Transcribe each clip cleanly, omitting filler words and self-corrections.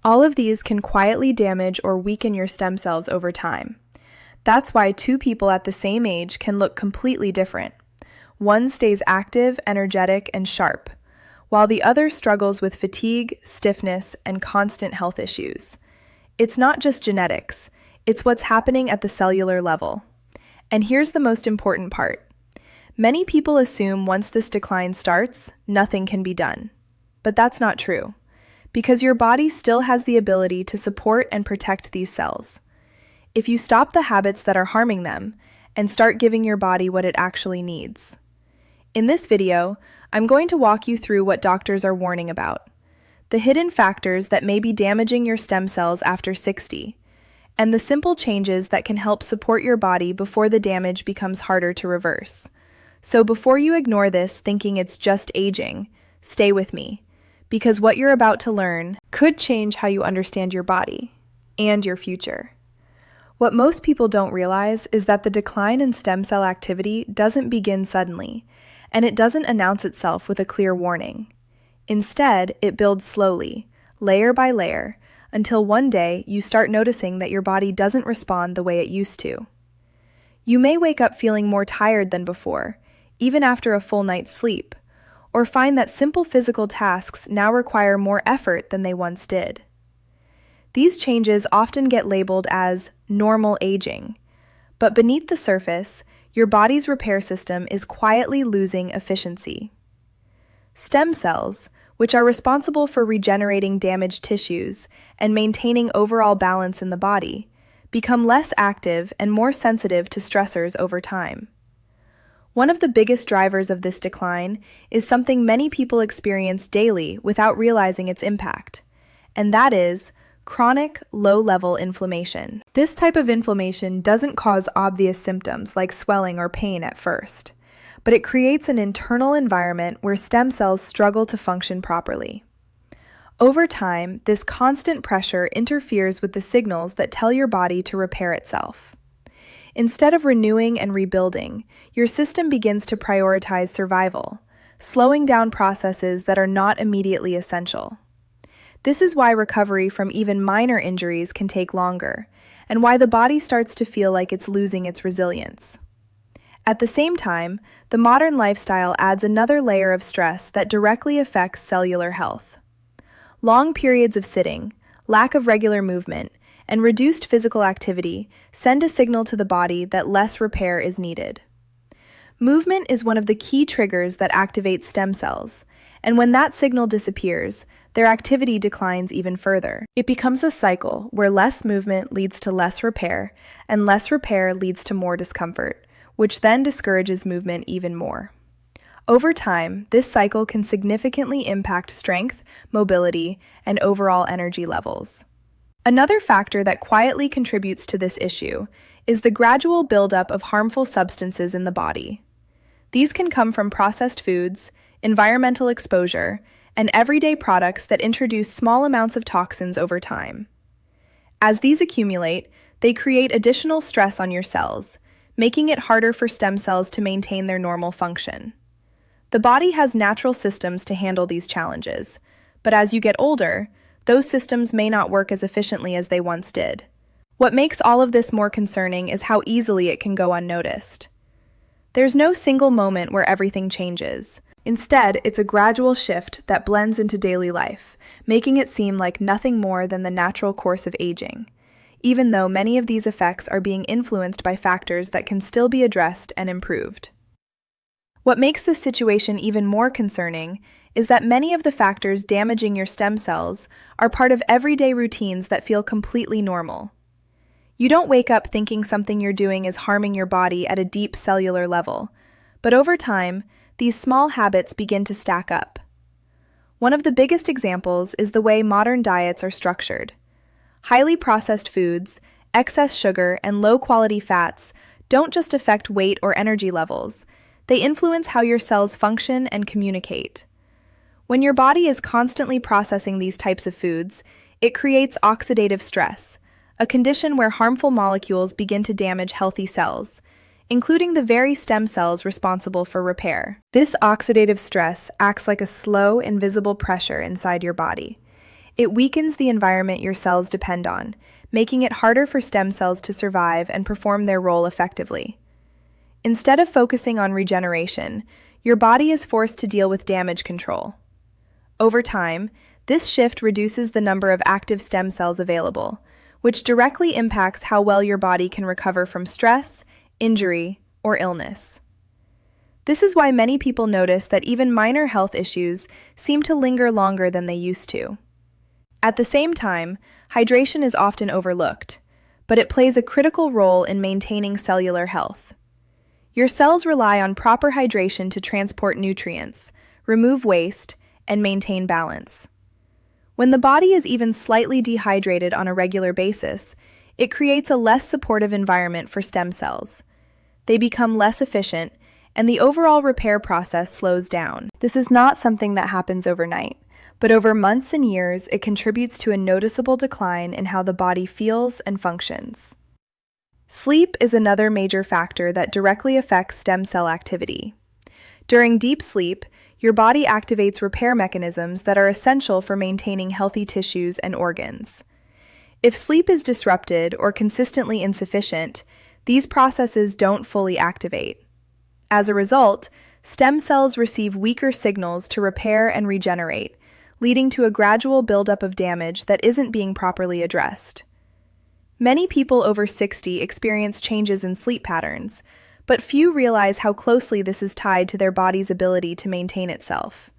All of these can quietly damage or weaken your stem cells over time. That's why two people at the same age can look completely different. One stays active, energetic, and sharp, while the other struggles with fatigue, stiffness, and constant health issues. It's not just genetics, it's what's happening at the cellular level. And here's the most important part. Many people assume once this decline starts, nothing can be done. But that's not true, because your body still has the ability to support and protect these cells. If you stop the habits that are harming them and start giving your body what it actually needs. In this video, I'm going to walk you through what doctors are warning about, the hidden factors that may be damaging your stem cells after 60, and the simple changes that can help support your body before the damage becomes harder to reverse. So before you ignore this thinking it's just aging, stay with me, because what you're about to learn could change how you understand your body and your future. What most people don't realize is that the decline in stem cell activity doesn't begin suddenly, and it doesn't announce itself with a clear warning. Instead, it builds slowly, layer by layer, until one day you start noticing that your body doesn't respond the way it used to. You may wake up feeling more tired than before, even after a full night's sleep, or find that simple physical tasks now require more effort than they once did. These changes often get labeled as normal aging, but beneath the surface, your body's repair system is quietly losing efficiency. Stem cells, which are responsible for regenerating damaged tissues and maintaining overall balance in the body, become less active and more sensitive to stressors over time. One of the biggest drivers of this decline is something many people experience daily without realizing its impact, and that is chronic, low-level inflammation. This type of inflammation doesn't cause obvious symptoms like swelling or pain at first, but it creates an internal environment where stem cells struggle to function properly. Over time, this constant pressure interferes with the signals that tell your body to repair itself. Instead of renewing and rebuilding, your system begins to prioritize survival, slowing down processes that are not immediately essential. This is why recovery from even minor injuries can take longer, and why the body starts to feel like it's losing its resilience. At the same time, the modern lifestyle adds another layer of stress that directly affects cellular health. Long periods of sitting, lack of regular movement, and reduced physical activity send a signal to the body that less repair is needed. Movement is one of the key triggers that activate stem cells, and when that signal disappears, their activity declines even further. It becomes a cycle where less movement leads to less repair, and less repair leads to more discomfort, which then discourages movement even more. Over time, this cycle can significantly impact strength, mobility, and overall energy levels. Another factor that quietly contributes to this issue is the gradual buildup of harmful substances in the body. These can come from processed foods, environmental exposure, and everyday products that introduce small amounts of toxins over time. As these accumulate, they create additional stress on your cells, making it harder for stem cells to maintain their normal function. The body has natural systems to handle these challenges, but as you get older, those systems may not work as efficiently as they once did. What makes all of this more concerning is how easily it can go unnoticed. There's no single moment where everything changes. Instead, it's a gradual shift that blends into daily life, making it seem like nothing more than the natural course of aging, even though many of these effects are being influenced by factors that can still be addressed and improved. What makes this situation even more concerning is that many of the factors damaging your stem cells are part of everyday routines that feel completely normal. You don't wake up thinking something you're doing is harming your body at a deep cellular level, but over time, these small habits begin to stack up. One of the biggest examples is the way modern diets are structured. Highly processed foods, excess sugar, and low-quality fats don't just affect weight or energy levels, they influence how your cells function and communicate. When your body is constantly processing these types of foods, it creates oxidative stress, a condition where harmful molecules begin to damage healthy cells, including the very stem cells responsible for repair. This oxidative stress acts like a slow, invisible pressure inside your body. It weakens the environment your cells depend on, making it harder for stem cells to survive and perform their role effectively. Instead of focusing on regeneration, your body is forced to deal with damage control. Over time, this shift reduces the number of active stem cells available, which directly impacts how well your body can recover from stress, injury, or illness. This is why many people notice that even minor health issues seem to linger longer than they used to. At the same time, hydration is often overlooked, but it plays a critical role in maintaining cellular health. Your cells rely on proper hydration to transport nutrients, remove waste, and maintain balance. When the body is even slightly dehydrated on a regular basis, it creates a less supportive environment for stem cells. They become less efficient, and the overall repair process slows down. This is not something that happens overnight, but over months and years, it contributes to a noticeable decline in how the body feels and functions. Sleep is another major factor that directly affects stem cell activity. During deep sleep, your body activates repair mechanisms that are essential for maintaining healthy tissues and organs. If sleep is disrupted or consistently insufficient, these processes don't fully activate. As a result, stem cells receive weaker signals to repair and regenerate, leading to a gradual buildup of damage that isn't being properly addressed. Many people over 60 experience changes in sleep patterns, but few realize how closely this is tied to their body's ability to maintain itself.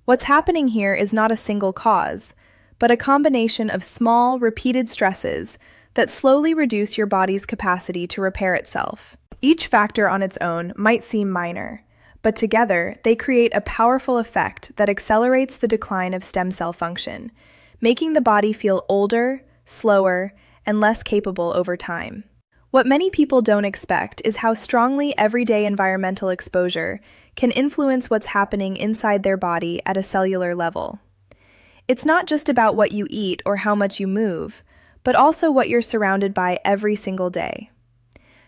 What's happening here is not a single cause, but a combination of small, repeated stresses that slowly reduce your body's capacity to repair itself. Each factor on its own might seem minor, but together they create a powerful effect that accelerates the decline of stem cell function, making the body feel older, slower, and less capable over time. What many people don't expect is how strongly everyday environmental exposure can influence what's happening inside their body at a cellular level. It's not just about what you eat or how much you move, but also what you're surrounded by every single day.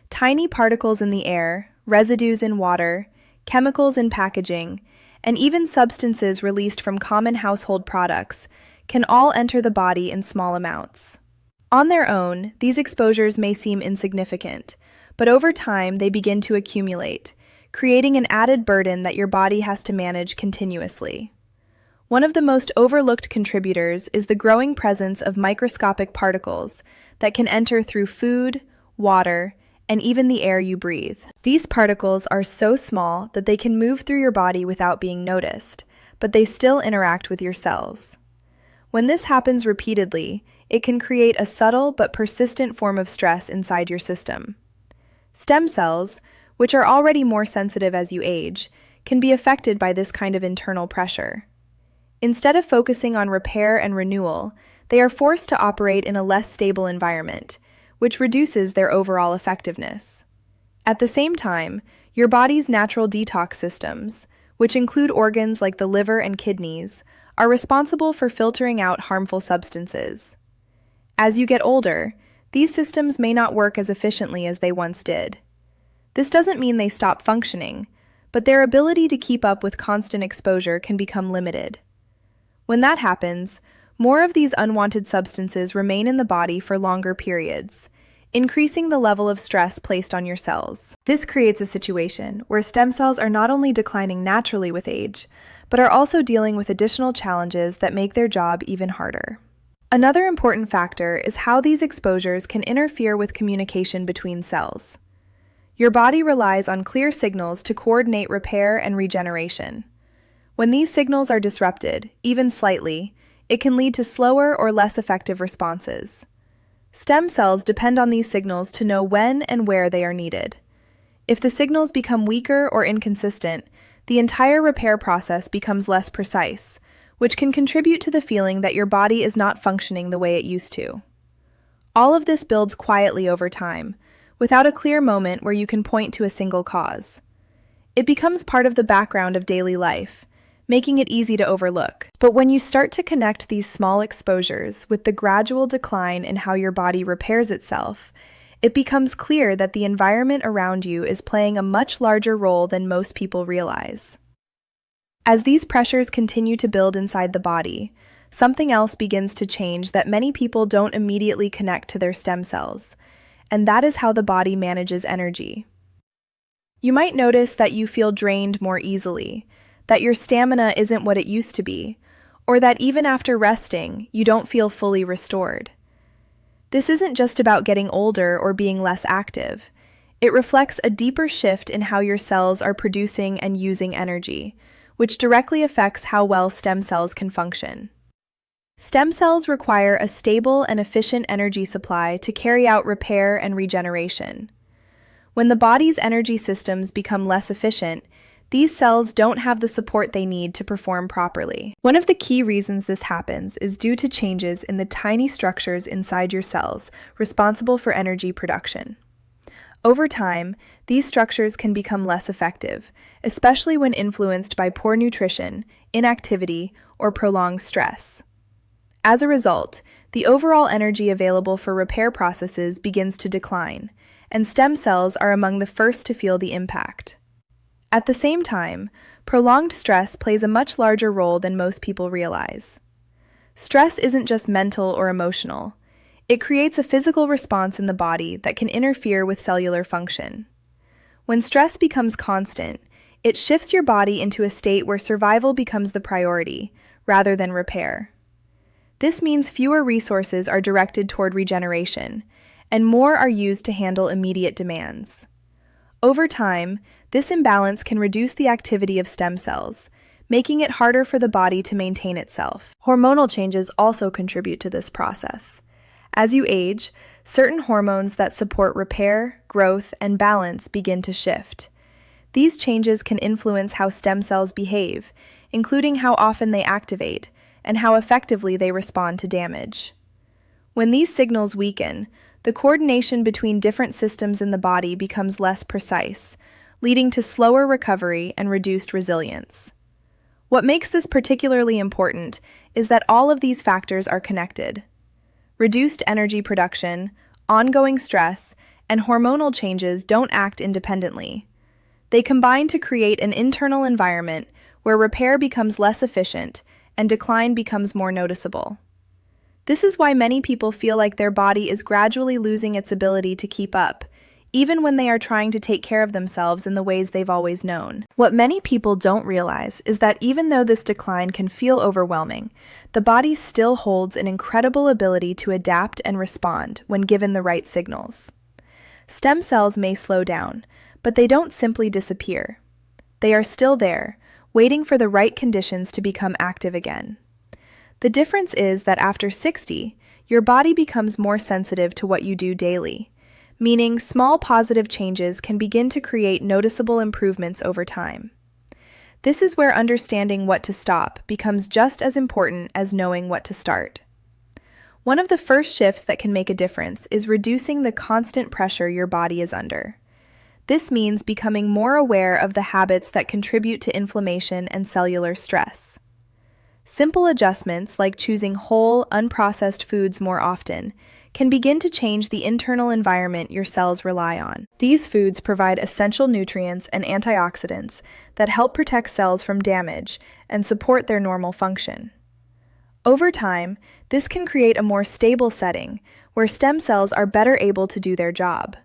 Tiny particles in the air, residues in water, chemicals in packaging, and even substances released from common household products can all enter the body in small amounts. On their own, these exposures may seem insignificant, but over time they begin to accumulate, creating an added burden that your body has to manage continuously. One of the most overlooked contributors is the growing presence of microscopic particles that can enter through food, water, and even the air you breathe. These particles are so small that they can move through your body without being noticed, but they still interact with your cells. When this happens repeatedly, it can create a subtle but persistent form of stress inside your system. Stem cells, which are already more sensitive as you age, can be affected by this kind of internal pressure. Instead of focusing on repair and renewal, they are forced to operate in a less stable environment, which reduces their overall effectiveness. At the same time, your body's natural detox systems, which include organs like the liver and kidneys, are responsible for filtering out harmful substances. As you get older, these systems may not work as efficiently as they once did. This doesn't mean they stop functioning, but their ability to keep up with constant exposure can become limited. When that happens, more of these unwanted substances remain in the body for longer periods, increasing the level of stress placed on your cells. This creates a situation where stem cells are not only declining naturally with age, but are also dealing with additional challenges that make their job even harder. Another important factor is how these exposures can interfere with communication between cells. Your body relies on clear signals to coordinate repair and regeneration. When these signals are disrupted, even slightly, it can lead to slower or less effective responses. Stem cells depend on these signals to know when and where they are needed. If the signals become weaker or inconsistent, the entire repair process becomes less precise, which can contribute to the feeling that your body is not functioning the way it used to. All of this builds quietly over time, without a clear moment where you can point to a single cause. It becomes part of the background of daily life, making it easy to overlook. But when you start to connect these small exposures with the gradual decline in how your body repairs itself, it becomes clear that the environment around you is playing a much larger role than most people realize. As these pressures continue to build inside the body, something else begins to change that many people don't immediately connect to their stem cells, and that is how the body manages energy. You might notice that you feel drained more easily, that your stamina isn't what it used to be, or that even after resting, you don't feel fully restored. This isn't just about getting older or being less active. It reflects a deeper shift in how your cells are producing and using energy, which directly affects how well stem cells can function. Stem cells require a stable and efficient energy supply to carry out repair and regeneration. When the body's energy systems become less efficient, these cells don't have the support they need to perform properly. One of the key reasons this happens is due to changes in the tiny structures inside your cells responsible for energy production. Over time, these structures can become less effective, especially when influenced by poor nutrition, inactivity, or prolonged stress. As a result, the overall energy available for repair processes begins to decline, and stem cells are among the first to feel the impact. At the same time, prolonged stress plays a much larger role than most people realize. Stress isn't just mental or emotional. It creates a physical response in the body that can interfere with cellular function. When stress becomes constant, it shifts your body into a state where survival becomes the priority, rather than repair. This means fewer resources are directed toward regeneration, and more are used to handle immediate demands. Over time, this imbalance can reduce the activity of stem cells, making it harder for the body to maintain itself. Hormonal changes also contribute to this process. As you age, certain hormones that support repair, growth, and balance begin to shift. These changes can influence how stem cells behave, including how often they activate and how effectively they respond to damage. When these signals weaken, the coordination between different systems in the body becomes less precise, leading to slower recovery and reduced resilience. What makes this particularly important is that all of these factors are connected. Reduced energy production, ongoing stress, and hormonal changes don't act independently. They combine to create an internal environment where repair becomes less efficient and decline becomes more noticeable. This is why many people feel like their body is gradually losing its ability to keep up, even when they are trying to take care of themselves in the ways they've always known. What many people don't realize is that even though this decline can feel overwhelming, the body still holds an incredible ability to adapt and respond when given the right signals. Stem cells may slow down, but they don't simply disappear. They are still there, waiting for the right conditions to become active again. The difference is that after 60, your body becomes more sensitive to what you do daily, meaning small positive changes can begin to create noticeable improvements over time. This is where understanding what to stop becomes just as important as knowing what to start. One of the first shifts that can make a difference is reducing the constant pressure your body is under. This means becoming more aware of the habits that contribute to inflammation and cellular stress. Simple adjustments like choosing whole, unprocessed foods more often can begin to change the internal environment your cells rely on. These foods provide essential nutrients and antioxidants that help protect cells from damage and support their normal function. Over time, this can create a more stable setting where stem cells are better able to do their job.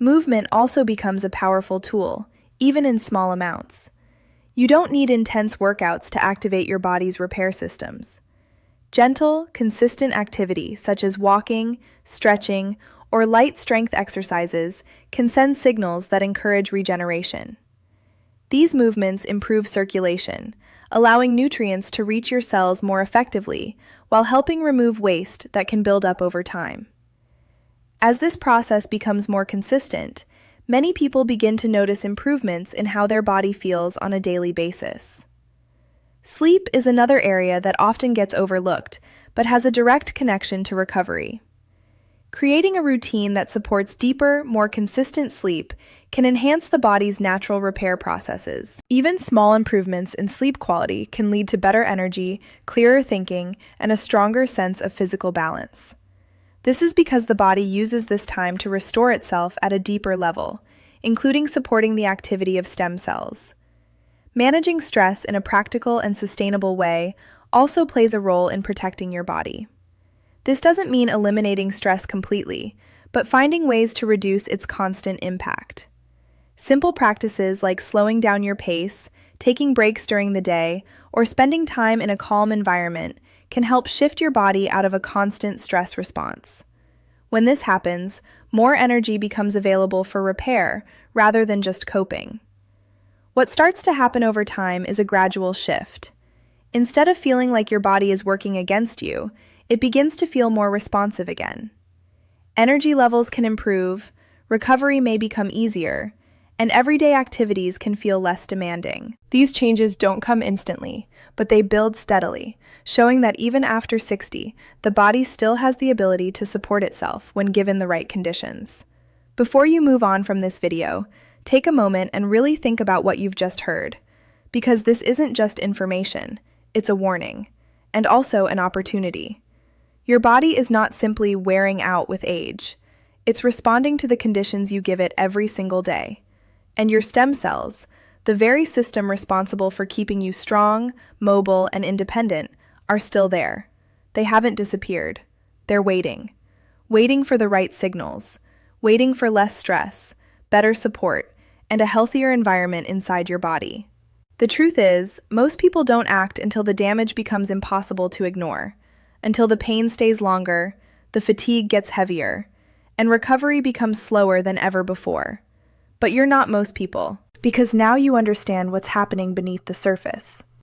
Movement also becomes a powerful tool, even in small amounts. You don't need intense workouts to activate your body's repair systems. Gentle, consistent activity such as walking, stretching, or light strength exercises can send signals that encourage regeneration. These movements improve circulation, allowing nutrients to reach your cells more effectively while helping remove waste that can build up over time. As this process becomes more consistent, many people begin to notice improvements in how their body feels on a daily basis. Sleep is another area that often gets overlooked, but has a direct connection to recovery. Creating a routine that supports deeper, more consistent sleep can enhance the body's natural repair processes. Even small improvements in sleep quality can lead to better energy, clearer thinking, and a stronger sense of physical balance. This is because the body uses this time to restore itself at a deeper level, including supporting the activity of stem cells. Managing stress in a practical and sustainable way also plays a role in protecting your body. This doesn't mean eliminating stress completely, but finding ways to reduce its constant impact. Simple practices like slowing down your pace, taking breaks during the day, or spending time in a calm environment can help shift your body out of a constant stress response. When this happens, more energy becomes available for repair rather than just coping. What starts to happen over time is a gradual shift. Instead of feeling like your body is working against you, it begins to feel more responsive again. Energy levels can improve, recovery may become easier, and everyday activities can feel less demanding. These changes don't come instantly, but they build steadily, showing that even after 60, the body still has the ability to support itself when given the right conditions. Before you move on from this video, take a moment and really think about what you've just heard, because this isn't just information, it's a warning, and also an opportunity. Your body is not simply wearing out with age, it's responding to the conditions you give it every single day. And your stem cells, the very system responsible for keeping you strong, mobile, and independent, are still there. They haven't disappeared. They're waiting for the right signals, waiting for less stress, better support, and a healthier environment inside your body. The truth is, most people don't act until the damage becomes impossible to ignore, until the pain stays longer, the fatigue gets heavier, and recovery becomes slower than ever before. But you're not most people, because now you understand what's happening beneath the surface.